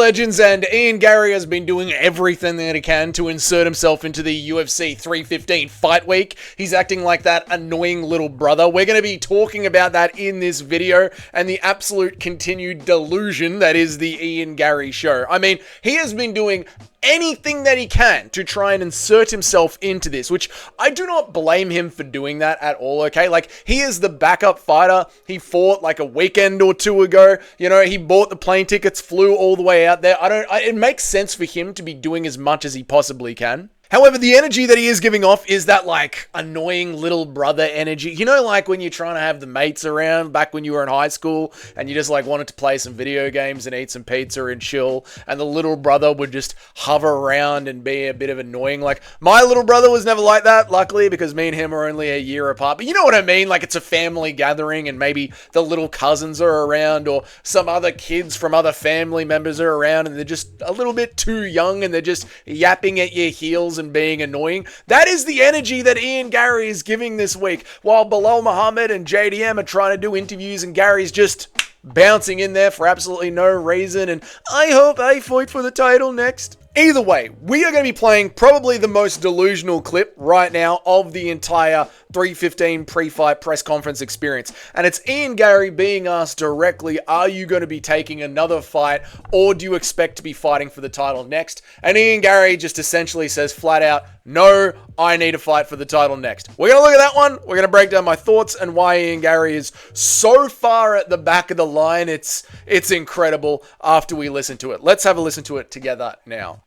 legends, and Ian Garry has been doing everything that he can to insert himself into the UFC 315 fight week. He's acting like that annoying little brother. We're going to be talking about that in this video and the absolute continued delusion that is the Ian Garry show. I mean, he has been doing anything that he can to try and insert himself into this, which I do not blame him for doing that at all, okay? Like, he is the backup fighter. He fought like a weekend or two ago. You know, he bought the plane tickets, flew all the way out there. It makes sense for him to be doing as much as he possibly can. However, the energy that he is giving off is that, like, annoying little brother energy. You know, like when you're trying to have the mates around back when you were in high school and you just, like, wanted to play some video games and eat some pizza and chill, and the little brother would just hover around and be a bit of annoying. Like, my little brother was never like that, luckily, because me and him are only a year apart. But you know what I mean? Like, it's a family gathering and maybe the little cousins are around or some other kids from other family members are around and they're just a little bit too young and they're just yapping at your heels and being annoying. That is the energy that Ian Garry is giving this week, while Bilal Muhammad and JDM are trying to do interviews and Gary's just bouncing in there for absolutely no reason and I hope I fight for the title next. Either way, we are going to be playing probably the most delusional clip right now of the entire 315 pre-fight press conference experience. And it's Ian Garry being asked directly, are you going to be taking another fight or do you expect to be fighting for the title next? And Ian Garry just essentially says flat out, no, I need to fight for the title next. We're going to look at that one. We're going to break down my thoughts and why Ian Garry is so far at the back of the line. It's incredible after we listen to it. Let's have a listen to it together now.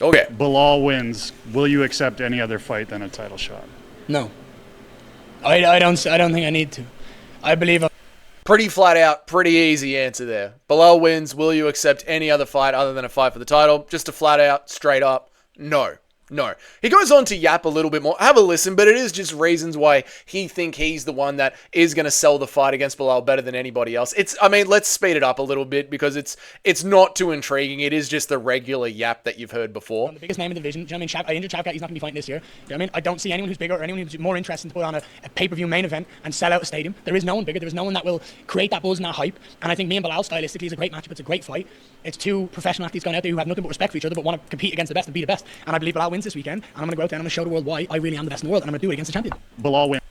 Okay. Bilal wins. Will you accept any other fight than a title shot? No. I don't think I need to. I believe pretty flat out, pretty easy answer there. Bilal wins. Will you accept any other fight other than a fight for the title? Just a flat out, straight up, no. No. He goes on to yap a little bit more. Have a listen, but it is just reasons why he think he's the one that is going to sell the fight against Bilal better than anybody else. Let's speed it up a little bit because it's not too intriguing. It is just the regular yap that you've heard before. The biggest name in the division. Do you know what I mean? Injured Shavkat, he's not going to be fighting this year. Do you know what I mean? I don't see anyone who's bigger or anyone who's more interesting to put on a pay-per-view main event and sell out a stadium. There is no one bigger. There is no one that will create that buzz and that hype. And I think me and Bilal stylistically is a great matchup. It's a great fight. It's two professional athletes going out there who have nothing but respect for each other but want to compete against the best and be the best. And I believe Bilal wins this weekend. And I'm going to go out there and I'm going to show the world why I really am the best in the world. And I'm going to do it against the champion. Bilal wins.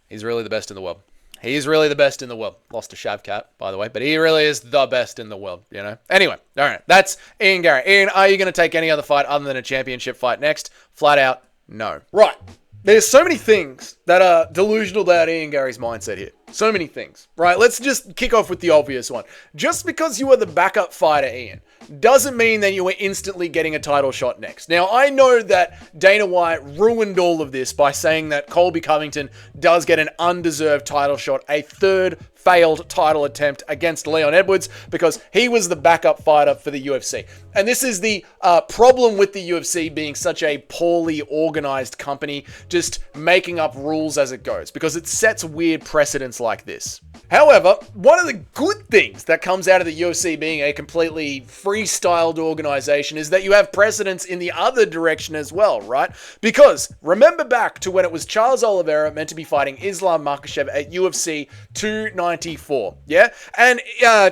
He's really the best in the world. He's really the best in the world. Lost to Shavkat, by the way, but he really is the best in the world, you know? Anyway, all right, that's Ian Garry. Ian, are you going to take any other fight other than a championship fight next? Flat out, no. Right. There's so many things that are delusional about Ian Garry's mindset here. So many things. Right, let's just kick off with the obvious one. Just because you are the backup fighter, Ian, doesn't mean that you are instantly getting a title shot next. Now, I know that Dana White ruined all of this by saying that Colby Covington does get an undeserved title shot, a third failed title attempt against Leon Edwards because he was the backup fighter for the UFC. And this is the problem with the UFC being such a poorly organized company, just making up rules as it goes, because it sets weird precedents like this. However, one of the good things that comes out of the UFC being a completely freestyled organization is that you have precedents in the other direction as well, right? Because remember back to when it was Charles Oliveira meant to be fighting Islam Makhachev at UFC 294, yeah? And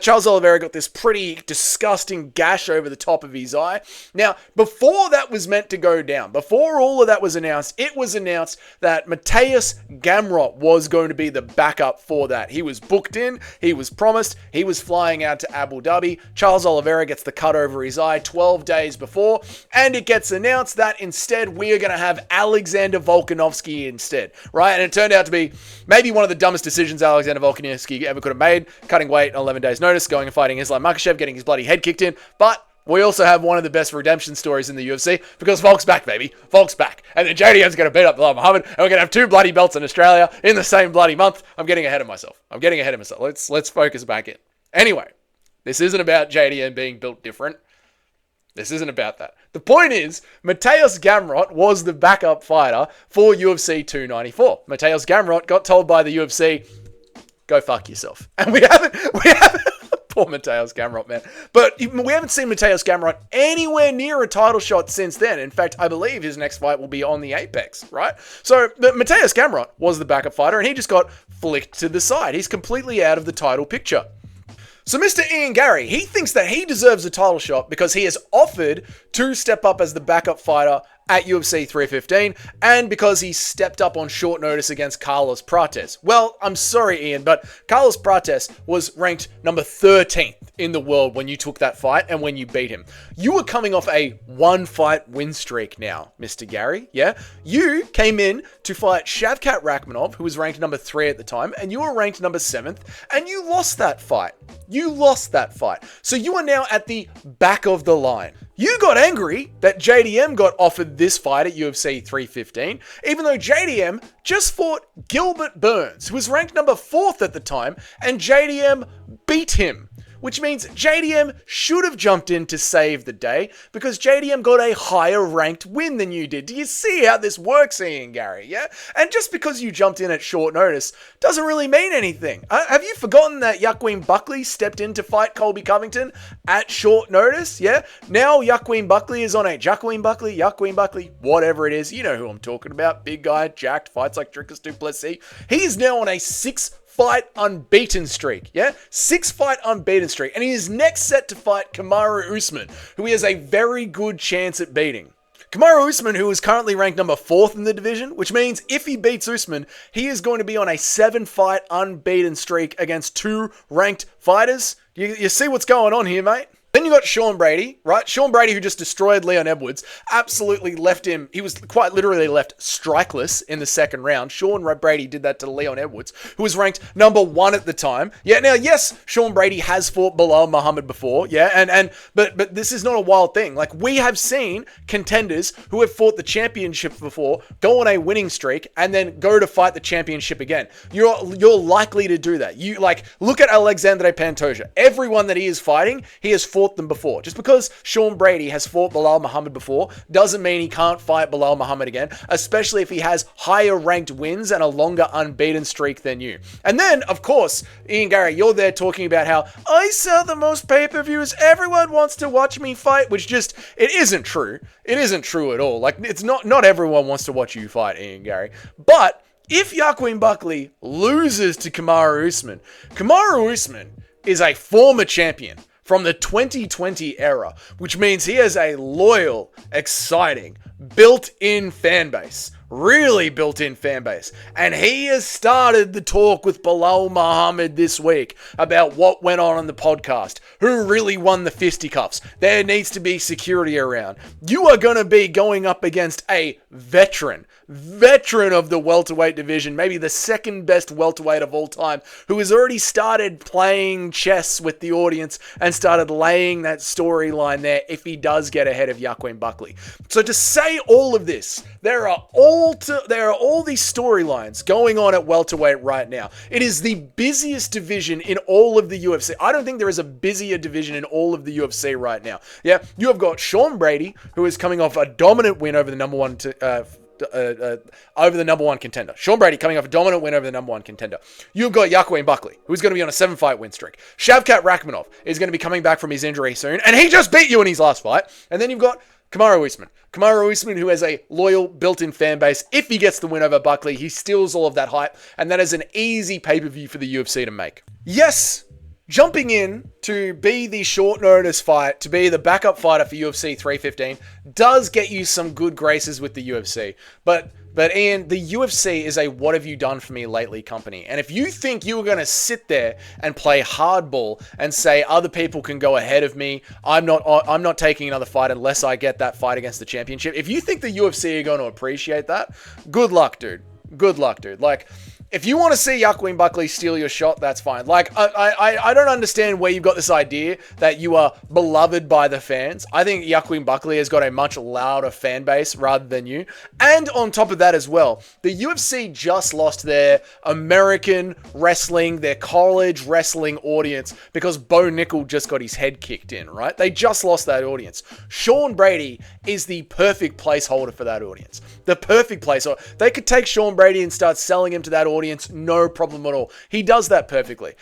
Charles Oliveira got this pretty disgusting gash over the top of his eye. Now, before that was meant to go down, before all of that was announced, it was announced that Mateusz Gamrot was going to be the backup for that. He was booked in, he was promised, he was flying out to Abu Dhabi. Charles Oliveira gets the cut over his eye 12 days before, and it gets announced that instead we are going to have Alexander Volkanovski instead, right? And it turned out to be maybe one of the dumbest decisions Alexander Volkanovski ever could have made, cutting weight on 11 days notice, going and fighting Islam Makhachev, getting his bloody head kicked in, but we also have one of the best redemption stories in the UFC because Volk's back, baby. Volk's back. And then JDM's going to beat up Bilal Muhammad and we're going to have two bloody belts in Australia in the same bloody month. I'm getting ahead of myself. Let's focus back in. Anyway, this isn't about JDM being built different. This isn't about that. The point is, Mateusz Gamrot was the backup fighter for UFC 294. Mateusz Gamrot got told by the UFC, go fuck yourself. And we haven't poor Mateusz Gamrot, man. But we haven't seen Mateusz Gamrot anywhere near a title shot since then. In fact, I believe his next fight will be on the Apex, right? So Mateusz Gamrot was the backup fighter and he just got flicked to the side. He's completely out of the title picture. So Mr. Ian Garry, he thinks that he deserves a title shot because he has offered to step up as the backup fighter at UFC 315 and because he stepped up on short notice against Carlos Prates. Well, I'm sorry, Ian, but Carlos Prates was ranked number 13th in the world when you took that fight and when you beat him. You were coming off a one-fight win streak now, Mr. Garry, yeah? You came in to fight Shavkat Rakhmonov, who was ranked number 3 at the time, and you were ranked number 7th, and you lost that fight. You lost that fight. So you are now at the back of the line. You got angry that JDM got offered this fight at UFC 315, even though JDM just fought Gilbert Burns, who was ranked number 4th at the time, and JDM beat him. Which means JDM should have jumped in to save the day because JDM got a higher ranked win than you did. Do you see how this works, Ian Garry? Yeah? And just because you jumped in at short notice doesn't really mean anything. Have you forgotten that Joaquin Buckley stepped in to fight Colby Covington at short notice? Yeah? Now Joaquin Buckley is on a Joaquin Buckley, whatever it is. You know who I'm talking about. Big guy, jacked, fights like Dricus du Plessis. He's now on a 6-fight unbeaten streak, yeah? 6-fight unbeaten streak. And he is next set to fight Kamaru Usman, who he has a very good chance at beating. Kamaru Usman, who is currently ranked number 4th in the division, which means if he beats Usman, he is going to be on a 7-fight unbeaten streak against 2 ranked fighters. You see what's going on here, mate? Then you got Sean Brady, right? Sean Brady, who just destroyed Leon Edwards, absolutely left him. He was quite literally left strikeless in the second round. Sean Brady did that to Leon Edwards, who was ranked number 1 at the time. Yeah, now, yes, Sean Brady has fought Bilal Muhammad before, yeah, but this is not a wild thing. Like, we have seen contenders who have fought the championship before go on a winning streak and then go to fight the championship again. You're likely to do that. You, like, look at Alexandre Pantoja. Everyone that he is fighting, he has fought them before. Just because Sean Brady has fought Bilal Muhammad before doesn't mean he can't fight Bilal Muhammad again, especially if he has higher ranked wins and a longer unbeaten streak than you. And then, of course, Ian Garry, you're there talking about how I sell the most pay-per-views, everyone wants to watch me fight, which just, it isn't true. It isn't true at all. Like, it's not everyone wants to watch you fight, Ian Garry. But if Joaquin Buckley loses to Kamaru Usman is a former champion from the 2020 era, which means he has a loyal, exciting, built-in fan base. Really built-in fan base. And he has started the talk with Bilal Muhammad this week about what went on the podcast. Who really won the fisticuffs? There needs to be security around. You are going to be going up against a veteran of the welterweight division, maybe the second best welterweight of all time, who has already started playing chess with the audience and started laying that storyline there if he does get ahead of Joaquin Buckley. So to say all of this, there are all these storylines going on at welterweight right now. It is the busiest division in all of the UFC. I don't think there is a busier division in all of the UFC right now. Yeah, you have got Sean Brady, who is coming off a dominant win over the number one contender. Sean Brady coming off a dominant win over the number 1 contender. You've got Joaquin Buckley, who's going to be on a 7-fight win streak. Shavkat Rakhmonov is going to be coming back from his injury soon, and he just beat you in his last fight. And then you've got Kamaru Usman, who has a loyal, built-in fan base. If he gets the win over Buckley, he steals all of that hype, and that is an easy pay-per-view for the UFC to make. Yes, jumping in to be the short notice fight, to be the backup fighter for UFC 315, does get you some good graces with the UFC. But Ian, the UFC is a what have you done for me lately company. And if you think you were going to sit there and play hardball and say other people can go ahead of me, I'm not taking another fight unless I get that fight against the championship. If you think the UFC are going to appreciate that, good luck, dude. Good luck, dude. Like, if you want to see Joaquin Buckley steal your shot, that's fine. Like, I don't understand where you've got this idea that you are beloved by the fans. I think Joaquin Buckley has got a much louder fan base rather than you. And on top of that as well, the UFC just lost their American wrestling, their college wrestling audience because Bo Nickel just got his head kicked in, right? They just lost that audience. Sean Brady is the perfect placeholder for that audience. The perfect placeholder. They could take Sean Brady and start selling him to that audience, no problem at all. He does that perfectly.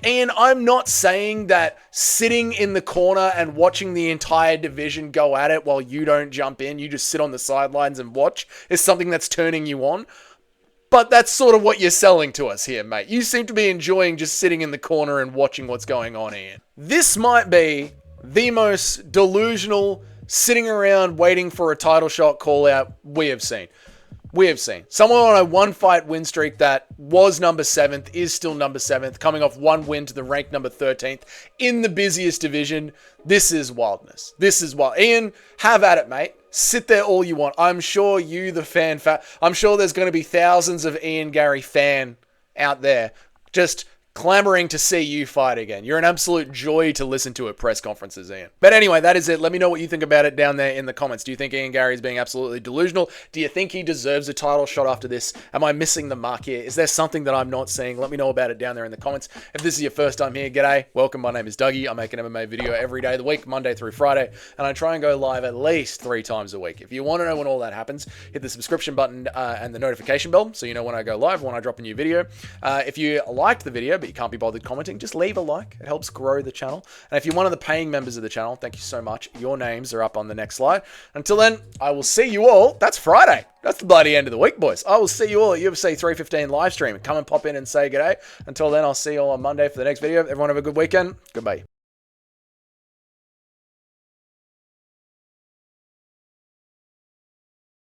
Ian, I'm not saying that sitting in the corner and watching the entire division go at it while you don't jump in, you just sit on the sidelines and watch, is something that's turning you on. But that's sort of what you're selling to us here, mate. You seem to be enjoying just sitting in the corner and watching what's going on, Ian. This might be the most delusional sitting around waiting for a title shot call out we have seen. Someone on a one fight win streak that was number 7th, is still number 7th, coming off one win to the ranked number 13th in the busiest division. This is wildness. This is wild. Ian, have at it, mate. Sit there all you want. I'm sure you, the fan, I'm sure there's going to be thousands of Ian Garry fan out there just clamoring to see you fight again. You're an absolute joy to listen to at press conferences, Ian. But anyway, that is it. Let me know what you think about it down there in the comments. Do you think Ian Garry is being absolutely delusional? Do you think he deserves a title shot after this? Am I missing the mark here? Is there something that I'm not seeing? Let me know about it down there in the comments. If this is your first time here, g'day. Welcome. My name is Dougie. I make an MMA video every day of the week, Monday through Friday, and I try and go live at least 3 times a week. If you want to know when all that happens, hit the subscription button and the notification bell so you know when I go live, when I drop a new video. If you liked the video but you can't be bothered commenting, just leave a like. It helps grow the channel. And if you're one of the paying members of the channel, thank you so much. Your names are up on the next slide. Until then, I will see you all. That's Friday. That's the bloody end of the week, boys. I will see you all at UFC 315 live stream. Come and pop in and say g'day. Until then, I'll see you all on Monday for the next video. Everyone have a good weekend. Goodbye.